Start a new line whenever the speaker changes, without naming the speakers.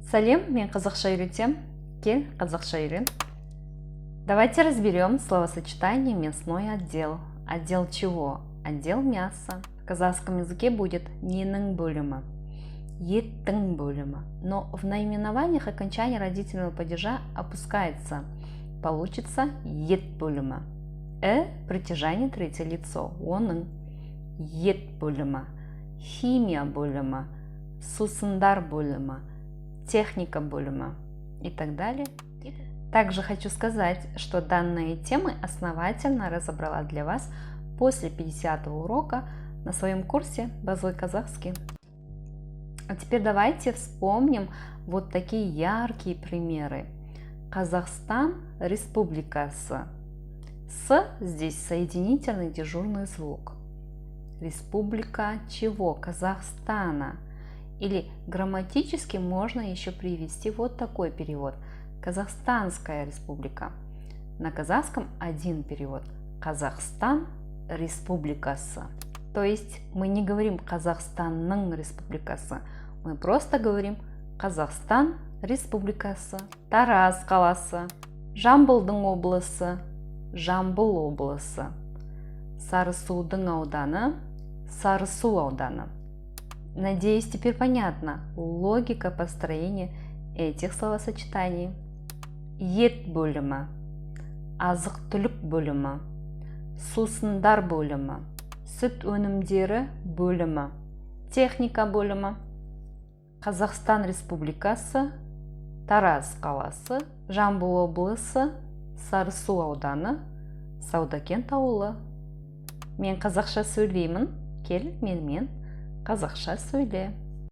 Салем, мен қазақша үйретем. Кел, қазақша үйрен. Давайте разберем словосочетание мясной отдел. Отдел чего? Отдел мяса. В казахском языке будет ненің бөлімі, еттің бөлімі. Но в наименованиях окончание родительного падежа опускается. Получится ет бөлімі. Притяжание третье лицо. Оның ет бөлімі, химия бөлімі, сусындар бөлімі, техника бөлімі и так далее. Также хочу сказать, что данные темы основательно разобрала для вас после 50-го урока на своем курсе «Базовый казахский». А теперь давайте вспомним вот такие яркие примеры. Казахстан, республикасы. С здесь соединительный дежурный звук. Республика чего? Казахстана. Или грамматически можно еще привести вот такой перевод. Казахстанская республика. На казахском один перевод. Казахстан республикасы. То есть мы не говорим Казахстанның республикасы. Мы просто говорим Казахстан республикасы. Тараз қаласы. Жамбылдың облысы. Жамбыл облысы. Сарысудың ауданы. Сарысу ауданы. Надеюсь, теперь понятна логика построения этих словосочетаний. Ет бөлімі, азық-түлік бөлімі, сусындар бөлімі, сүт өнімдері бөлімі, техника бөлімі, Қазақстан Республикасы, Тараз қаласы, Жамбыл облысы, Сарысу ауданы, Саудакент ауылы. Мен қазақша сөйлеймін, кел менімен қазақша сөйле.